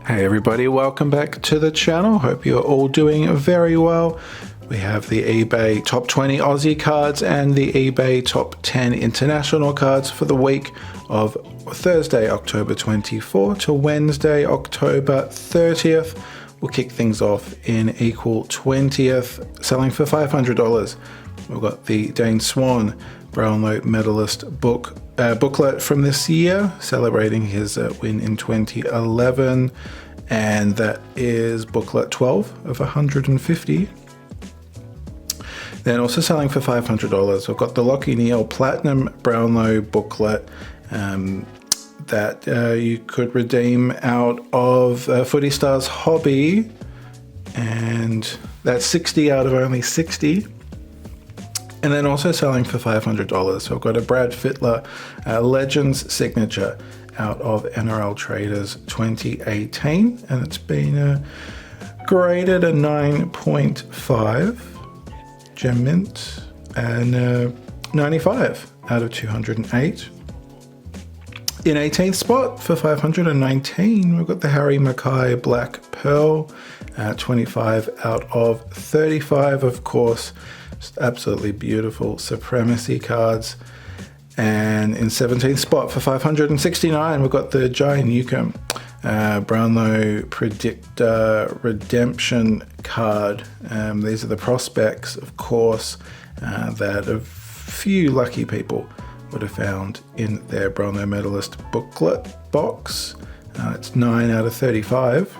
Hey everybody, welcome back to the channel. Hope you're all doing very well. We have the eBay top 20 Aussie cards and the eBay top 10 international cards for the week of Thursday, October 24 to Wednesday, October 30th. We'll kick things off in equal 20th, selling for $500. We've got the Dane Swan Brownlow medalist booklet from this year, celebrating his win in 2011, and that is booklet 12 of 150. Then also selling for $500, we've got the Lockie Neal Platinum Brownlow booklet that you could redeem out of Footy Stars Hobby, and that's 60 out of only 60. And then also selling for $500. So I've got a Brad Fittler Legends signature out of NRL Traders 2018. And it's been graded a 9.5 gem mint and 95 out of 208. In 18th spot for 519, we've got the Harry Mackay Black Pearl, 25 out of 35, of course. Just absolutely beautiful Supremacy cards. And in 17th spot for 569, we've got the Jai Newcomb Brownlow Predictor Redemption card. These are the prospects, of course, that a few lucky people would have found in their Brownlow medalist booklet box. It's 9 out of 35.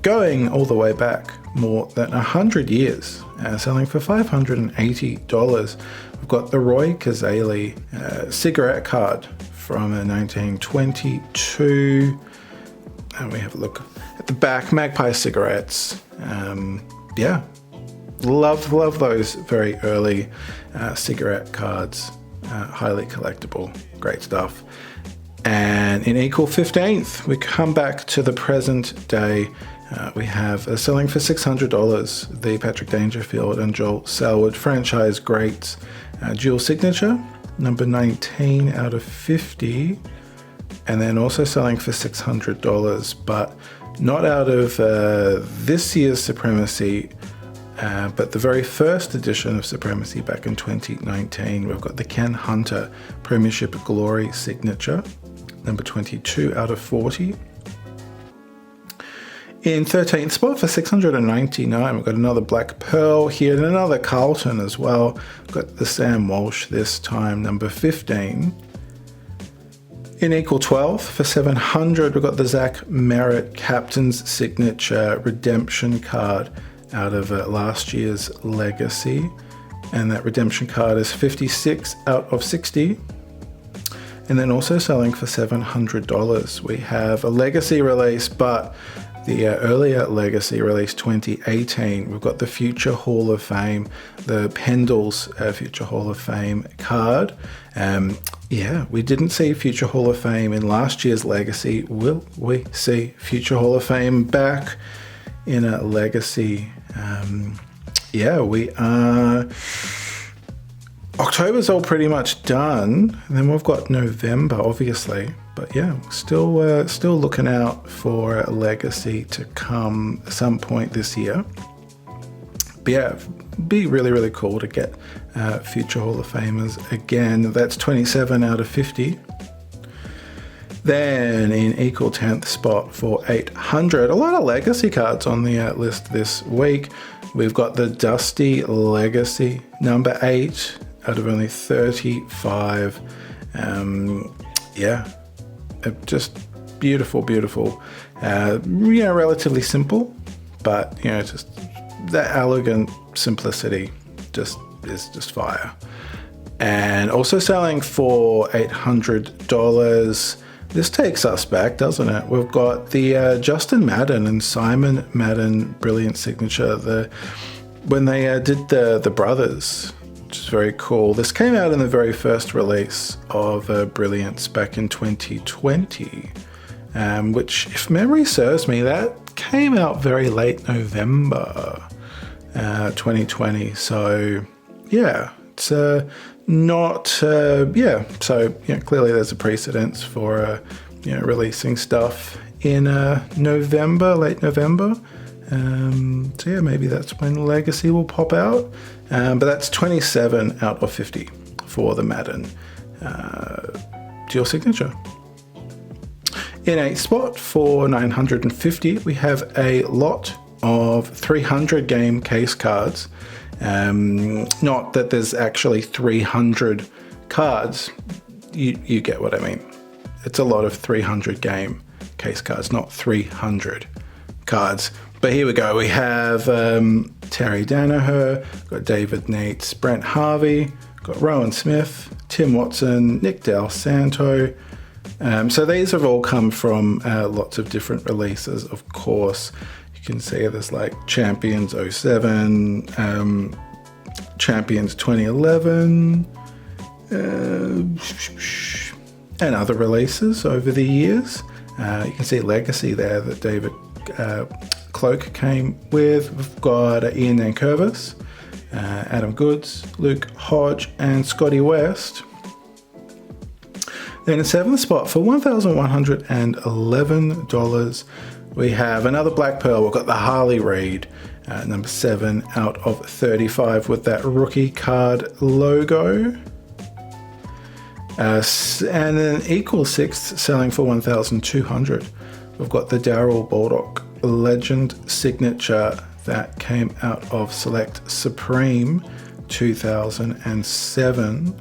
Going all the way back more than 100 years, selling for $580. We've got the Roy Kazali cigarette card from 1922. And we have a look at the back, Magpie cigarettes. Yeah, love those very early cigarette cards. Highly collectible, great stuff. And in equal 15th, we come back to the present day. We have selling for $600, the Patrick Dangerfield and Joel Selwood franchise greats dual signature, number 19 out of 50. And then also selling for $600, but not out of this year's Supremacy, but the very first edition of Supremacy back in 2019. We've got the Ken Hunter Premiership Glory signature, number 22 out of 40. In 13th spot for $699, we've got another Black Pearl here and another Carlton as well. We've got the Sam Walsh this time, number 15. In equal 12th for $700, we've got the Zach Merritt Captain's Signature Redemption card out of last year's Legacy. And that redemption card is 56 out of 60. And then also selling for $700, we have a Legacy release, but the earlier Legacy release 2018, we've got the Future Hall of Fame, the Pendles Future Hall of Fame card. Yeah, we didn't see Future Hall of Fame in last year's Legacy. Will we see Future Hall of Fame back in a Legacy? Yeah, we are. October's all pretty much done, and then we've got November, obviously. But yeah, still looking out for a Legacy to come at some point this year. But yeah, be really cool to get Future Hall of Famers again. That's 27 out of 50. Then in equal 10th spot for 800, a lot of Legacy cards on the list this week. We've got the Dusty Legacy, number 8 out of only 35. Yeah, just beautiful. Relatively simple, but just that elegant simplicity is just fire. And also selling for $800. This takes us back, doesn't it? We've got the Justin Madden and Simon Madden brilliant signature. When they did the Brothers, which is very cool. This came out in the very first release of Brilliance back in 2020, which, if memory serves me, that came out very late November 2020. So yeah, it's not, yeah. So clearly there's a precedence for releasing stuff in November, late November. So yeah, maybe that's when Legacy will pop out. But that's 27 out of 50 for the Madden dual signature. In a spot for 950, we have a lot of 300 game case cards. Not that there's actually 300 cards. You get what I mean. It's a lot of 300 game case cards, not 300 cards. But here we go. We have Terry Danaher, got David Nates, Brent Harvey, got Rowan Smith, Tim Watson, Nick Del Santo. So these have all come from lots of different releases, of course. You can see there's like Champions 07, Champions 2011, and other releases over the years. You can see Legacy there that David Cloak came with. We've got Ian Nankervis, Adam Goods, Luke Hodge, and Scotty West. Then in 7th spot for $1,111, we have another Black Pearl. We've got the Harley Reid, number 7 out of 35 with that rookie card logo. And an equal 6th selling for $1,200. We've got the Darryl Baldock Legend signature that came out of Select Supreme 2007.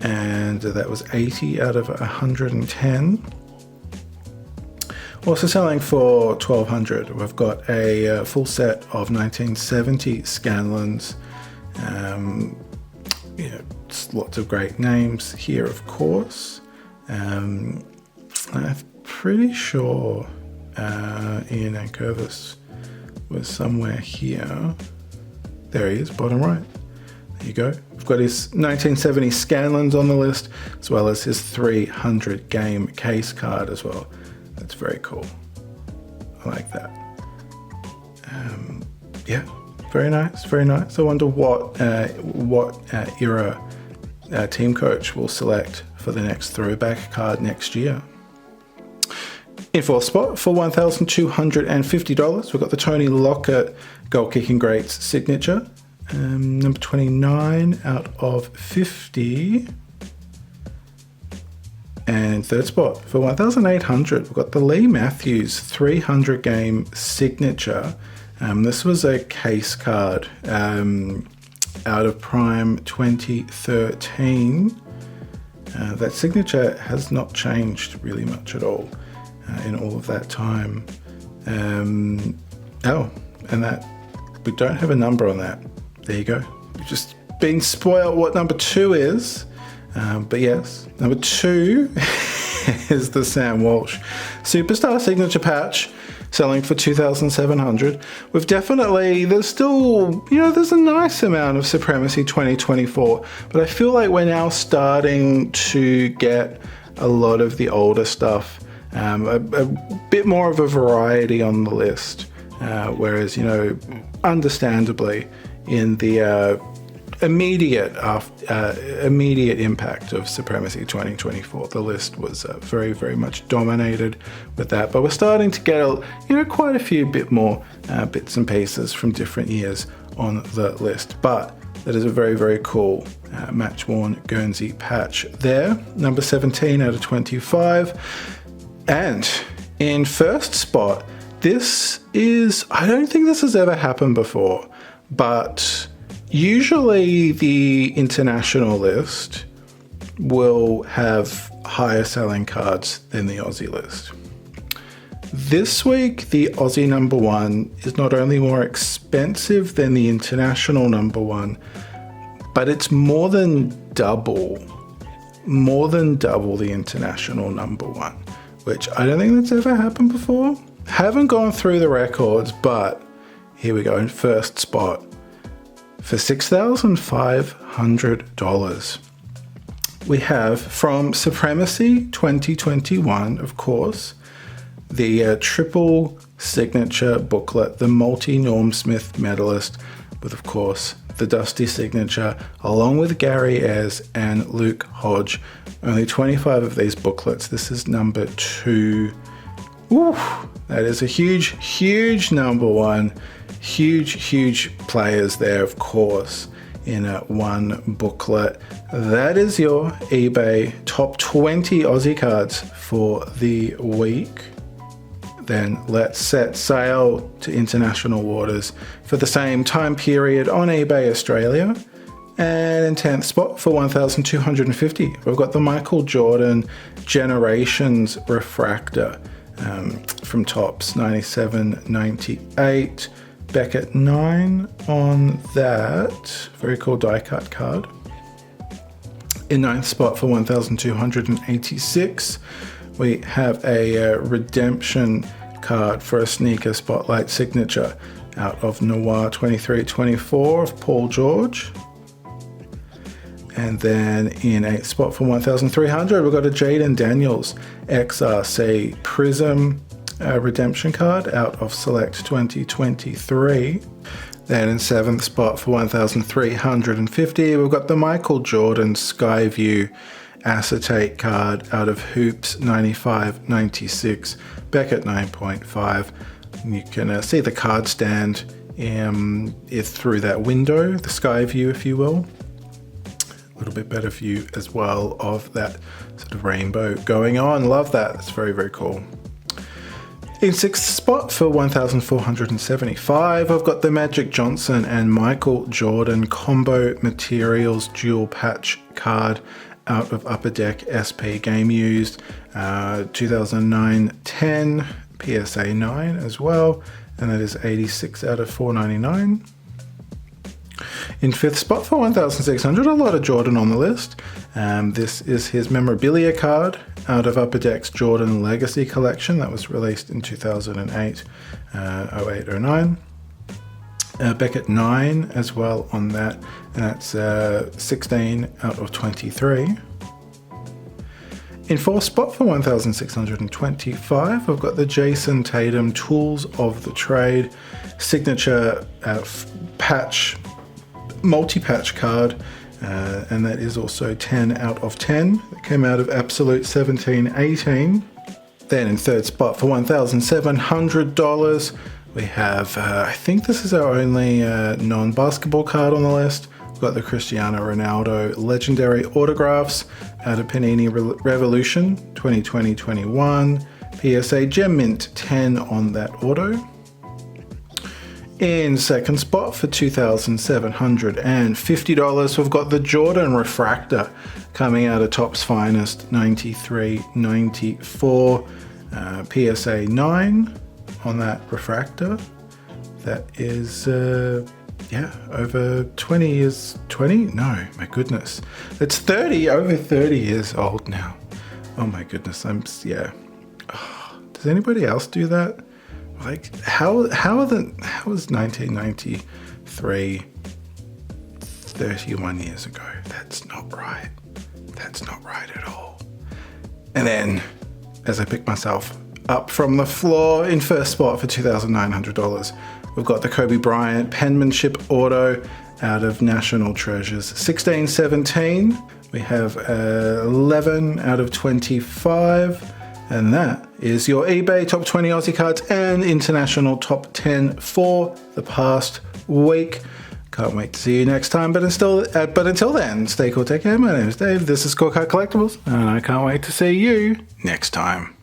And that was 80 out of 110. Also selling for $1,200. We've got a full set of 1970 Scanlons. Lots of great names here, of course. I'm pretty sure Ian Nankervis was somewhere here. There he is, bottom right. There you go. We've got his 1970 Scanlons on the list, as well as his 300 game case card as well. That's very cool. I like that. Yeah, very nice, very nice. I wonder what era team coach will select for the next throwback card next year. In 4th spot for $1,250, we've got the Tony Lockett goal kicking greats signature. Number 29 out of 50. And 3rd spot for $1,800, we've got the Lee Matthews 300 game signature. This was a case card out of Prime 2013. That signature has not changed really much at all in all of that time. And that we don't have a number on that. There you go. We've just been spoiled what number 2 is. But yes, number 2 is the Sam Walsh Superstar Signature Patch, selling for $2,700. We've definitely, there's still, there's a nice amount of Supremacy 2024, but I feel like we're now starting to get a lot of the older stuff, a bit more of a variety on the list, whereas, understandably, in the immediate impact of Supremacy 2024, the list was very, very much dominated with that. But we're starting to get quite a few bit more bits and pieces from different years on the list. But that is a very, very cool match-worn Guernsey patch there. Number 17 out of 25. And in 1st spot, this is, I don't think this has ever happened before, but usually the international list will have higher selling cards than the Aussie list. This week, the Aussie number 1 is not only more expensive than the international number 1, but it's more than double the international number 1, which I don't think that's ever happened before. Haven't gone through the records, but here we go in 1st spot. For $6,500, we have from Supremacy 2021, of course, the triple signature booklet, the multi-Norm Smith medalist, with, of course, the Dusty signature, along with Gary Ayres and Luke Hodge, Only 25 of these booklets. This is number 2. Ooh, that is a huge number 1. Huge players there, of course, in one booklet. That is your eBay top 20 Aussie cards for the week. Then let's set sail to international waters for the same time period on eBay Australia. And in 10th spot for 1,250, we've got the Michael Jordan Generations Refractor from Topps, 97.98. Beckett 9 on that. Very cool die cut card. In 9th spot for 1,286, we have a redemption card for a sneaker spotlight signature out of Noir 23-24 of Paul George. And then in 8th spot for 1,300, we've got a Jaden Daniels XRC Prism redemption card out of Select 2023. Then in 7th spot for 1,350, we've got the Michael Jordan Skyview acetate card out of Hoops 95-96, Beckett 9.5. You can see the card stand through that window, the Skyview, if you will. A little bit better view as well of that sort of rainbow going on. Love that. That's very cool. In 6th spot for 1,475, I've got the Magic Johnson and Michael Jordan Combo Materials Dual Patch card out of Upper Deck SP Game Used 2009-10 PSA 9 as well, and that is 86 out of 499. In 5th spot for 1,600, a lot of Jordan on the list. This is his memorabilia card out of Upper Deck's Jordan Legacy Collection that was released in 2008, 08-09. Beckett 9 as well on that, and that's 16 out of 23. In 4th spot for 1,625, we've got the Jason Tatum Tools of the Trade signature patch, multi-patch card, and that is also 10 out of 10. That came out of Absolute 17-18. Then in 3rd spot for $1,700, we have, I think this is our only non-basketball card on the list. We've got the Cristiano Ronaldo Legendary Autographs out of Panini Revolution 2020-21. PSA Gem Mint 10 on that auto. In 2nd spot for $2,750, we've got the Jordan Refractor coming out of Topps Finest 93-94. PSA 9 on that refractor. That is, over 20 years. 20? No, my goodness. It's 30, over 30 years old now. Oh my goodness, does anybody else do that? Like, how is 1993 31 years ago? That's not right. That's not right at all. And then, as I pick myself up from the floor, in 1st spot for $2,900, we've got the Kobe Bryant Penmanship Auto out of National Treasures 16-17. We have 11 out of 25. And that is your eBay top 20 Aussie cards and international top 10 for the past week. Can't wait to see you next time. But until then, stay cool, take care. My name is Dave. This is Scorecard Collectibles, and I can't wait to see you next time.